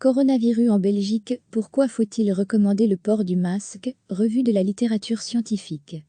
Coronavirus en Belgique, pourquoi faut-il recommander le port du masque? Revue de la littérature scientifique.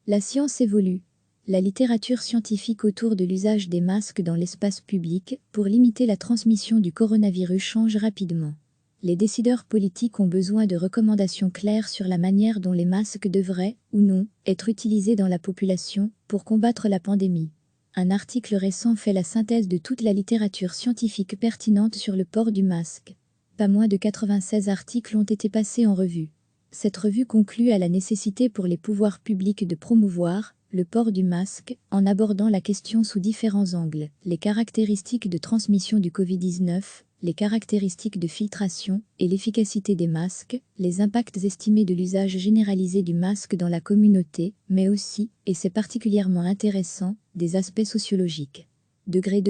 La science évolue. La littérature scientifique autour de l'usage des masques dans l'espace public pour limiter la transmission du coronavirus change rapidement. Les décideurs politiques ont besoin de recommandations claires sur la manière dont les masques devraient, ou non, être utilisés dans la population pour combattre la pandémie. Un article récent fait la synthèse de toute la littérature scientifique pertinente sur le port du masque. Pas moins de 96 articles ont été passés en revue. Cette revue conclut à la nécessité pour les pouvoirs publics de promouvoir le port du masque en abordant la question sous différents angles, les caractéristiques de transmission du Covid-19, les caractéristiques de filtration et l'efficacité des masques, les impacts estimés de l'usage généralisé du masque dans la communauté, mais aussi, et c'est particulièrement intéressant, des aspects sociologiques. Degré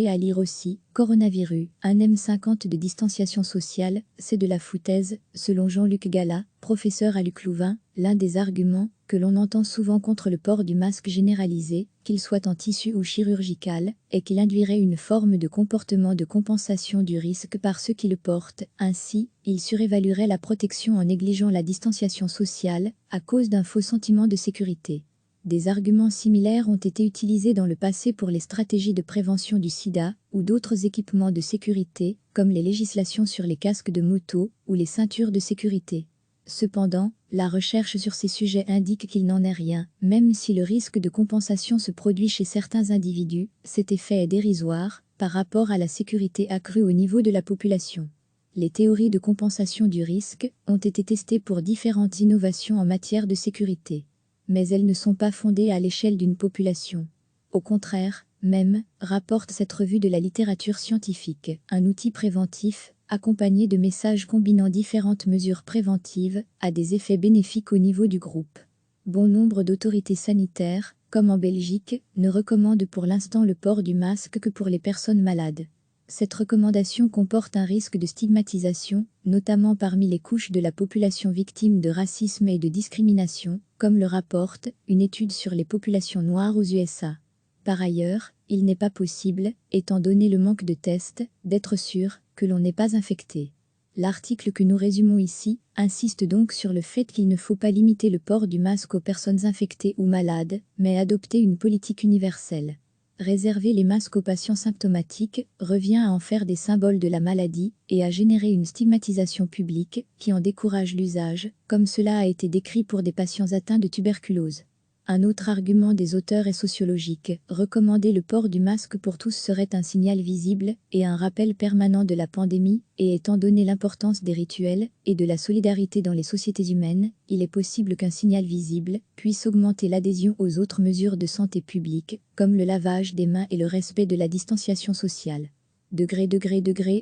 à lire aussi, coronavirus, un M50 de distanciation sociale, c'est de la foutaise, selon Jean-Luc Gallat, professeur à l'UC Louvain, l'un des arguments que l'on entend souvent contre le port du masque généralisé, qu'il soit en tissu ou chirurgical, est qu'il induirait une forme de comportement de compensation du risque par ceux qui le portent, ainsi, il surévaluerait la protection en négligeant la distanciation sociale, à cause d'un faux sentiment de sécurité. Des arguments similaires ont été utilisés dans le passé pour les stratégies de prévention du sida ou d'autres équipements de sécurité, comme les législations sur les casques de moto ou les ceintures de sécurité. Cependant, la recherche sur ces sujets indique qu'il n'en est rien, même si le risque de compensation se produit chez certains individus, cet effet est dérisoire par rapport à la sécurité accrue au niveau de la population. Les théories de compensation du risque ont été testées pour différentes innovations en matière de sécurité. Mais elles ne sont pas fondées à l'échelle d'une population. Au contraire, même, rapporte cette revue de la littérature scientifique, un outil préventif, accompagné de messages combinant différentes mesures préventives, a des effets bénéfiques au niveau du groupe. Bon nombre d'autorités sanitaires, comme en Belgique, ne recommandent pour l'instant le port du masque que pour les personnes malades. Cette recommandation comporte un risque de stigmatisation, notamment parmi les couches de la population victime de racisme et de discrimination, comme le rapporte une étude sur les populations noires aux USA. Par ailleurs, il n'est pas possible, étant donné le manque de tests, d'être sûr que l'on n'est pas infecté. L'article que nous résumons ici insiste donc sur le fait qu'il ne faut pas limiter le port du masque aux personnes infectées ou malades, mais adopter une politique universelle. Réserver les masques aux patients symptomatiques revient à en faire des symboles de la maladie et à générer une stigmatisation publique qui en décourage l'usage, comme cela a été décrit pour des patients atteints de tuberculose. Un autre argument des auteurs est sociologique. Recommander le port du masque pour tous serait un signal visible et un rappel permanent de la pandémie, et étant donné l'importance des rituels et de la solidarité dans les sociétés humaines, il est possible qu'un signal visible puisse augmenter l'adhésion aux autres mesures de santé publique, comme le lavage des mains et le respect de la distanciation sociale. Degré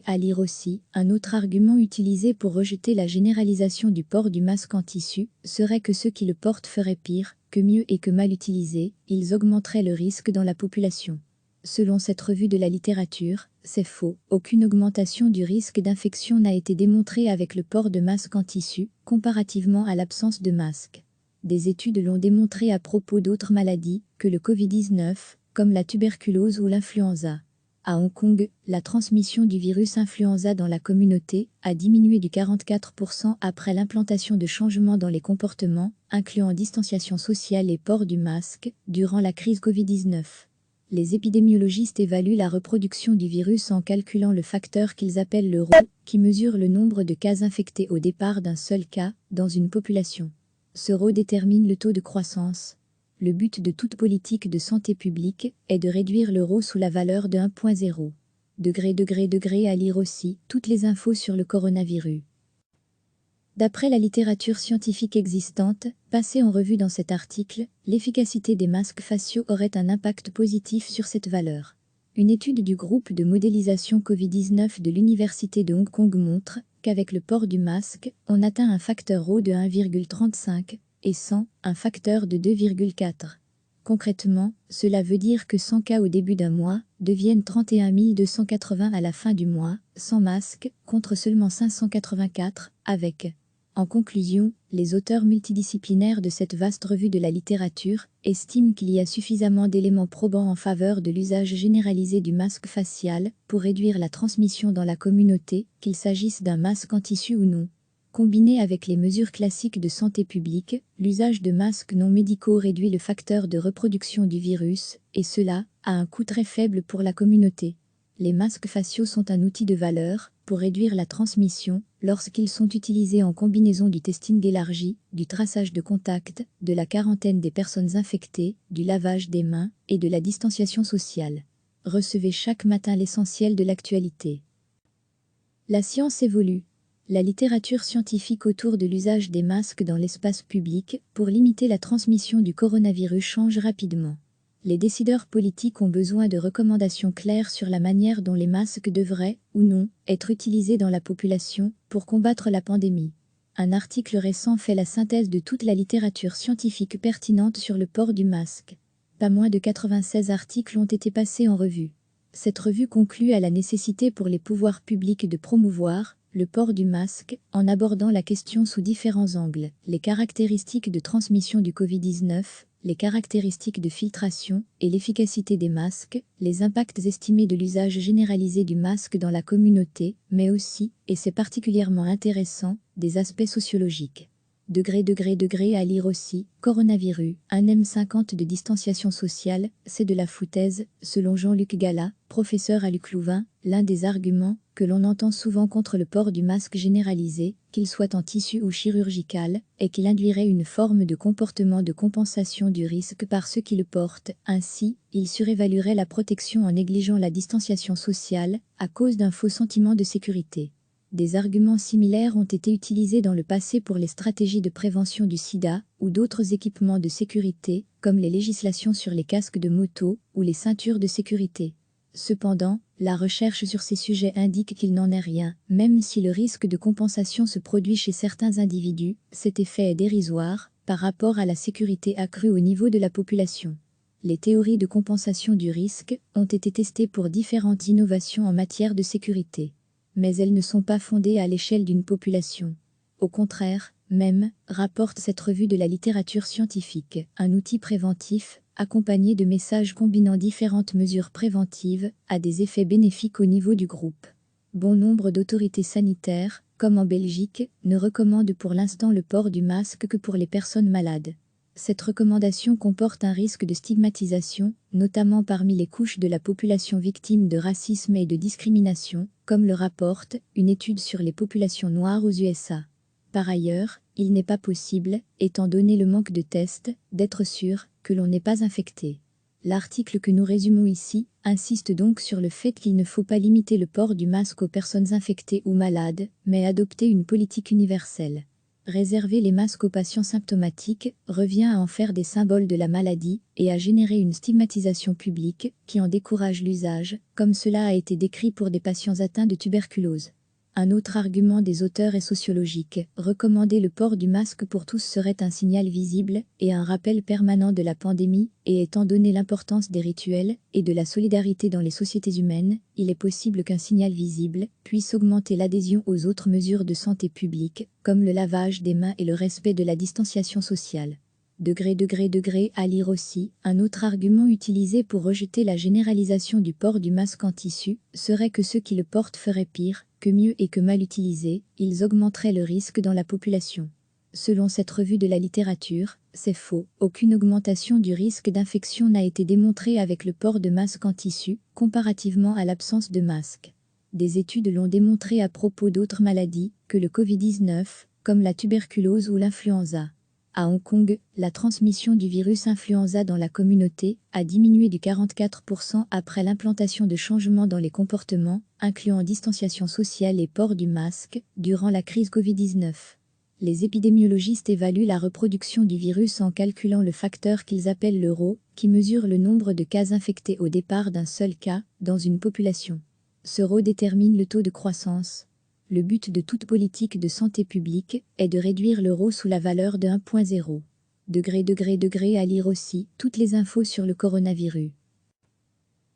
à lire aussi, un autre argument utilisé pour rejeter la généralisation du port du masque en tissu serait que ceux qui le portent feraient pire que mieux et que mal utilisés, ils augmenteraient le risque dans la population. Selon cette revue de la littérature, c'est faux, aucune augmentation du risque d'infection n'a été démontrée avec le port de masque en tissu, comparativement à l'absence de masque. Des études l'ont démontré à propos d'autres maladies que le Covid-19, comme la tuberculose ou l'influenza. À Hong Kong, la transmission du virus influenza dans la communauté a diminué de 44% après l'implantation de changements dans les comportements, incluant distanciation sociale et port du masque, durant la crise Covid-19. Les épidémiologistes évaluent la reproduction du virus en calculant le facteur qu'ils appellent le ρ, qui mesure le nombre de cas infectés au départ d'un seul cas dans une population. Ce ρ détermine le taux de croissance. Le but de toute politique de santé publique est de réduire l'euro sous la valeur de 1.0. Degré à lire aussi, toutes les infos sur le coronavirus. D'après la littérature scientifique existante, passée en revue dans cet article, l'efficacité des masques faciaux aurait un impact positif sur cette valeur. Une étude du groupe de modélisation Covid-19 de l'Université de Hong Kong montre qu'avec le port du masque, on atteint un facteur ρ de 1,35, et 100, un facteur de 2,4. Concrètement, cela veut dire que 100 cas au début d'un mois deviennent 31 280 à la fin du mois, sans masque, contre seulement 584, avec. En conclusion, les auteurs multidisciplinaires de cette vaste revue de la littérature estiment qu'il y a suffisamment d'éléments probants en faveur de l'usage généralisé du masque facial pour réduire la transmission dans la communauté, qu'il s'agisse d'un masque en tissu ou non. Combiné avec les mesures classiques de santé publique, l'usage de masques non médicaux réduit le facteur de reproduction du virus, et cela, à un coût très faible pour la communauté. Les masques faciaux sont un outil de valeur pour réduire la transmission lorsqu'ils sont utilisés en combinaison du testing élargi, du traçage de contact, de la quarantaine des personnes infectées, du lavage des mains et de la distanciation sociale. Recevez chaque matin l'essentiel de l'actualité. La science évolue. La littérature scientifique autour de l'usage des masques dans l'espace public pour limiter la transmission du coronavirus change rapidement. Les décideurs politiques ont besoin de recommandations claires sur la manière dont les masques devraient, ou non, être utilisés dans la population pour combattre la pandémie. Un article récent fait la synthèse de toute la littérature scientifique pertinente sur le port du masque. Pas moins de 96 articles ont été passés en revue. Cette revue conclut à la nécessité pour les pouvoirs publics de promouvoir le port du masque en abordant la question sous différents angles, les caractéristiques de transmission du Covid-19, les caractéristiques de filtration et l'efficacité des masques, les impacts estimés de l'usage généralisé du masque dans la communauté, mais aussi, et c'est particulièrement intéressant, des aspects sociologiques. Degré à lire aussi, coronavirus, un M50 de distanciation sociale, c'est de la foutaise, selon Jean-Luc Gallat, professeur à Luc Louvain, l'un des arguments que l'on entend souvent contre le port du masque généralisé, qu'il soit en tissu ou chirurgical, est qu'il induirait une forme de comportement de compensation du risque par ceux qui le portent. Ainsi, il surévaluerait la protection en négligeant la distanciation sociale, à cause d'un faux sentiment de sécurité. Des arguments similaires ont été utilisés dans le passé pour les stratégies de prévention du sida ou d'autres équipements de sécurité, comme les législations sur les casques de moto ou les ceintures de sécurité. Cependant, la recherche sur ces sujets indique qu'il n'en est rien, même si le risque de compensation se produit chez certains individus, cet effet est dérisoire par rapport à la sécurité accrue au niveau de la population. Les théories de compensation du risque ont été testées pour différentes innovations en matière de sécurité. Mais elles ne sont pas fondées à l'échelle d'une population. Au contraire, même, rapporte cette revue de la littérature scientifique, un outil préventif, accompagné de messages combinant différentes mesures préventives, a des effets bénéfiques au niveau du groupe. Bon nombre d'autorités sanitaires, comme en Belgique, ne recommandent pour l'instant le port du masque que pour les personnes malades. Cette recommandation comporte un risque de stigmatisation, notamment parmi les couches de la population victime de racisme et de discrimination, comme le rapporte une étude sur les populations noires aux USA. Par ailleurs, il n'est pas possible, étant donné le manque de tests, d'être sûr que l'on n'est pas infecté. L'article que nous résumons ici insiste donc sur le fait qu'il ne faut pas limiter le port du masque aux personnes infectées ou malades, mais adopter une politique universelle. Réserver les masques aux patients symptomatiques revient à en faire des symboles de la maladie et à générer une stigmatisation publique qui en décourage l'usage, comme cela a été décrit pour des patients atteints de tuberculose. Un autre argument des auteurs est sociologique. Recommander le port du masque pour tous serait un signal visible et un rappel permanent de la pandémie, et étant donné l'importance des rituels et de la solidarité dans les sociétés humaines, il est possible qu'un signal visible puisse augmenter l'adhésion aux autres mesures de santé publique, comme le lavage des mains et le respect de la distanciation sociale. Degré à lire aussi, un autre argument utilisé pour rejeter la généralisation du port du masque en tissu serait que ceux qui le portent feraient pire, que mieux et que mal utilisés, ils augmenteraient le risque dans la population. Selon cette revue de la littérature, c'est faux, aucune augmentation du risque d'infection n'a été démontrée avec le port de masque en tissu, comparativement à l'absence de masque. Des études l'ont démontré à propos d'autres maladies que le Covid-19, comme la tuberculose ou l'influenza. À Hong Kong, la transmission du virus influenza dans la communauté a diminué de 44% après l'implantation de changements dans les comportements, incluant distanciation sociale et port du masque, durant la crise Covid-19. Les épidémiologistes évaluent la reproduction du virus en calculant le facteur qu'ils appellent le ρ, qui mesure le nombre de cas infectés au départ d'un seul cas dans une population. Ce ρ détermine le taux de croissance. Le but de toute politique de santé publique est de réduire le ρ sous la valeur de 1.0. Degré à lire aussi toutes les infos sur le coronavirus.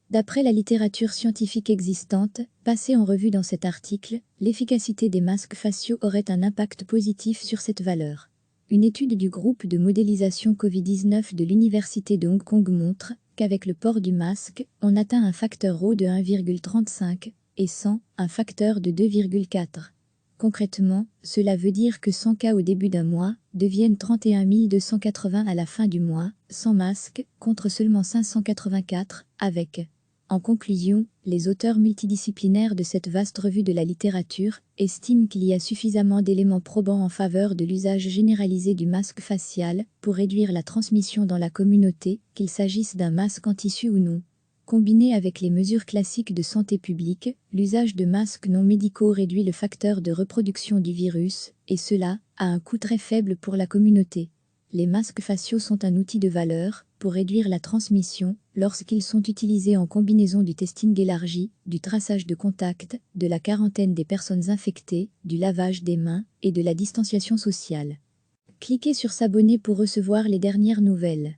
D'après la littérature scientifique existante, passée en revue dans cet article, l'efficacité des masques faciaux aurait un impact positif sur cette valeur. Une étude du groupe de modélisation Covid-19 de l'Université de Hong Kong montre qu'avec le port du masque, on atteint un facteur Rho de 1,35 et sans un facteur de 2,4. Concrètement, cela veut dire que 100 cas au début d'un mois deviennent 31 280 à la fin du mois, sans masque, contre seulement 584, avec. En conclusion, les auteurs multidisciplinaires de cette vaste revue de la littérature estiment qu'il y a suffisamment d'éléments probants en faveur de l'usage généralisé du masque facial pour réduire la transmission dans la communauté, qu'il s'agisse d'un masque en tissu ou non. Combiné avec les mesures classiques de santé publique, l'usage de masques non médicaux réduit le facteur de reproduction du virus, et cela, à un coût très faible pour la communauté. Les masques faciaux sont un outil de valeur pour réduire la transmission lorsqu'ils sont utilisés en combinaison du testing élargi, du traçage de contact, de la quarantaine des personnes infectées, du lavage des mains et de la distanciation sociale. Cliquez sur s'abonner pour recevoir les dernières nouvelles.